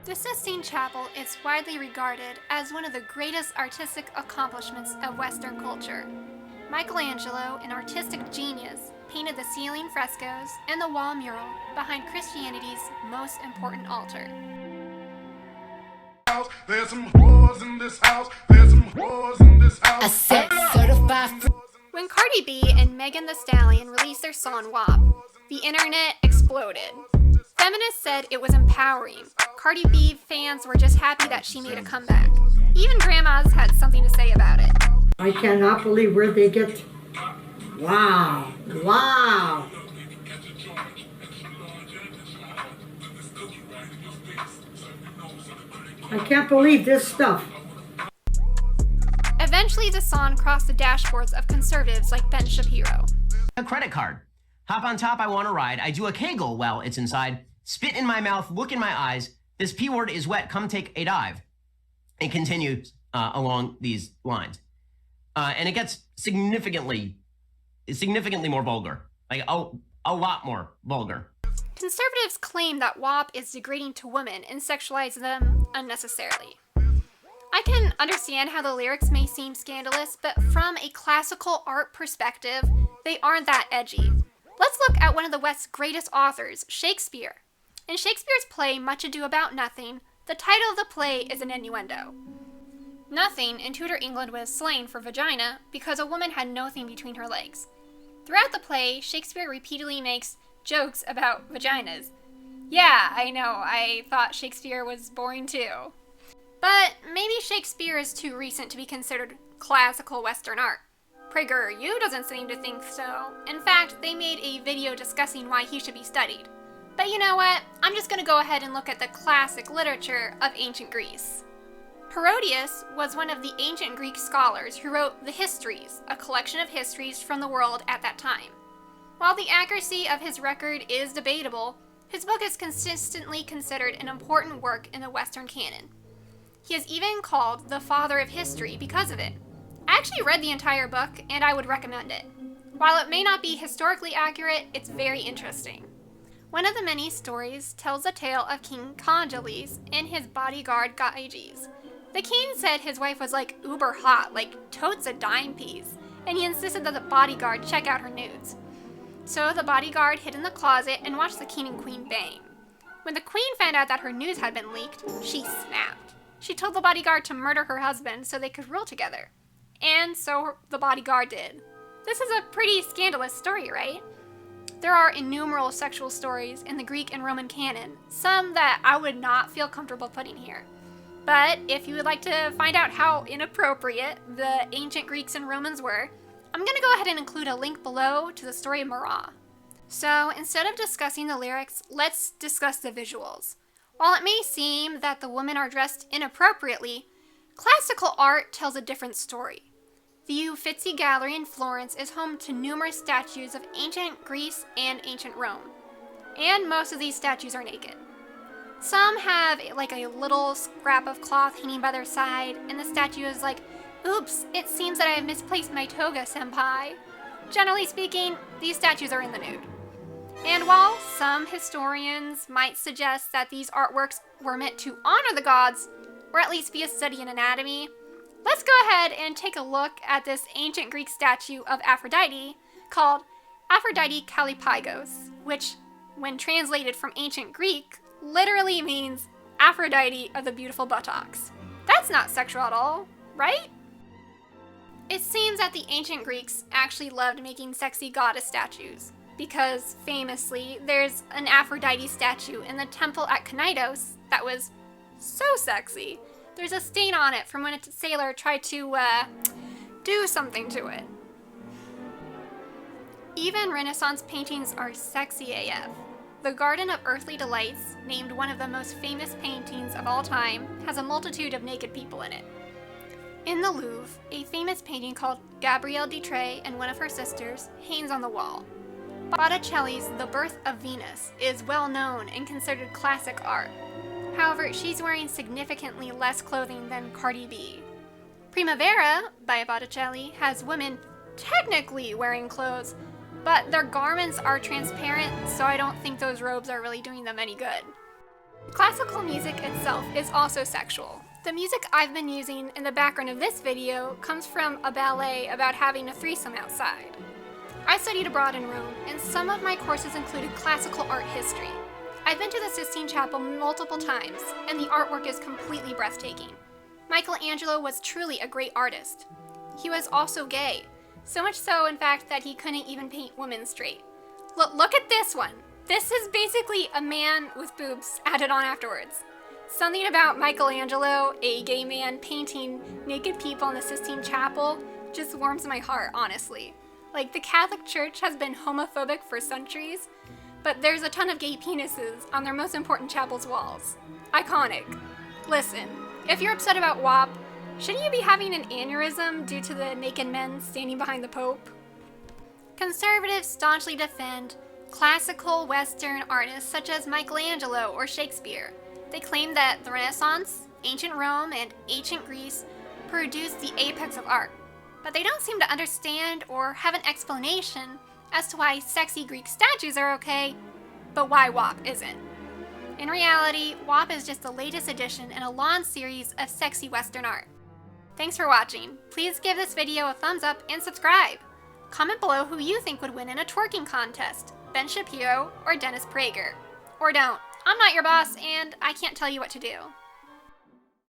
The Sistine Chapel is widely regarded as one of the greatest artistic accomplishments of Western culture. Michelangelo, an artistic genius, painted the ceiling frescoes and the wall mural behind Christianity's most important altar. There's some whores in this house. There's some whores in this house. I said certified. When Cardi B and Megan Thee Stallion released their song WAP, the internet exploded. Feminists said it was empowering. Cardi B fans were just happy that she made a comeback. Even grandmas had something to say about it. I cannot believe where they get. Wow. I can't believe this stuff. Eventually, the song crossed the dashboards of conservatives like Ben Shapiro. A credit card. Hop on top, I want to ride. I do a Kegel while it's inside. Spit in my mouth, look in my eyes. This P word is wet, come take a dive. It continues along these lines. And it gets significantly more vulgar. Like a lot more vulgar. Conservatives claim that WAP is degrading to women and sexualize them unnecessarily. I can understand how the lyrics may seem scandalous, but from a classical art perspective, they aren't that edgy. Let's look at one of the West's greatest authors, Shakespeare. In Shakespeare's play, Much Ado About Nothing, the title of the play is an innuendo. Nothing in Tudor England was slang for vagina because a woman had no thing between her legs. Throughout the play, Shakespeare repeatedly makes jokes about vaginas. Yeah, I know, I thought Shakespeare was boring too. But maybe Shakespeare is too recent to be considered classical Western art. PragerU doesn't seem to think so. In fact, they made a video discussing why he should be studied. But you know what? I'm just gonna go ahead and look at the classic literature of ancient Greece. Herodias was one of the ancient Greek scholars who wrote the Histories, a collection of histories from the world at that time. While the accuracy of his record is debatable, his book is consistently considered an important work in the Western canon. He is even called the father of history because of it. I actually read the entire book, and I would recommend it. While it may not be historically accurate, it's very interesting. One of the many stories tells the tale of King Congeles and his bodyguard Gyges. The king said his wife was like uber hot, like totes a dime piece, and he insisted that the bodyguard check out her nudes. So the bodyguard hid in the closet and watched the king and queen bang. When the queen found out that her nudes had been leaked, she snapped. She told the bodyguard to murder her husband so they could rule together. And so the bodyguard did. This is a pretty scandalous story, right? There are innumerable sexual stories in the Greek and Roman canon, some that I would not feel comfortable putting here. But if you would like to find out how inappropriate the ancient Greeks and Romans were, I'm going to go ahead and include a link below to the story of Marat. So instead of discussing the lyrics, let's discuss the visuals. While it may seem that the women are dressed inappropriately, classical art tells a different story. The Uffizi Gallery in Florence is home to numerous statues of ancient Greece and ancient Rome. And most of these statues are naked. Some have like a little scrap of cloth hanging by their side, and the statue is like, "Oops, it seems that I have misplaced my toga, senpai." Generally speaking, these statues are in the nude. And while some historians might suggest that these artworks were meant to honor the gods, or at least be a study in anatomy, let's go ahead and take a look at this ancient Greek statue of Aphrodite called Aphrodite Kallipaigos, which, when translated from ancient Greek, literally means Aphrodite of the beautiful buttocks. That's not sexual at all, right? It seems that the ancient Greeks actually loved making sexy goddess statues, because famously, there's an Aphrodite statue in the temple at Knidos that was so sexy. There's a stain on it from when a sailor tried to, do something to it. Even Renaissance paintings are sexy AF. The Garden of Earthly Delights, named one of the most famous paintings of all time, has a multitude of naked people in it. In the Louvre, a famous painting called Gabrielle Dutray and one of her sisters hangs on the wall. Botticelli's The Birth of Venus is well known and considered classic art. However, she's wearing significantly less clothing than Cardi B. Primavera, by Botticelli, has women technically wearing clothes, but their garments are transparent, so I don't think those robes are really doing them any good. Classical music itself is also sexual. The music I've been using in the background of this video comes from a ballet about having a threesome outside. I studied abroad in Rome, and some of my courses included classical art history. I've been to the Sistine Chapel multiple times, and the artwork is completely breathtaking. Michelangelo was truly a great artist. He was also gay, so much so, in fact, that he couldn't even paint women straight. Look at this one. This is basically a man with boobs added on afterwards. Something about Michelangelo, a gay man, painting naked people in the Sistine Chapel just warms my heart, honestly. Like, the Catholic Church has been homophobic for centuries, but there's a ton of gay penises on their most important chapel's walls. Iconic. Listen, if you're upset about WAP, shouldn't you be having an aneurysm due to the naked men standing behind the Pope? Conservatives staunchly defend classical Western artists such as Michelangelo or Shakespeare. They claim that the Renaissance, ancient Rome, and ancient Greece produced the apex of art. But they don't seem to understand or have an explanation as to why sexy Greek statues are okay, but why WAP isn't. In reality, WAP is just the latest addition in a long series of sexy Western art. Thanks for watching. Please give this video a thumbs up and subscribe. Comment below who you think would win in a twerking contest, Ben Shapiro or Dennis Prager. Or don't. I'm not your boss, and I can't tell you what to do.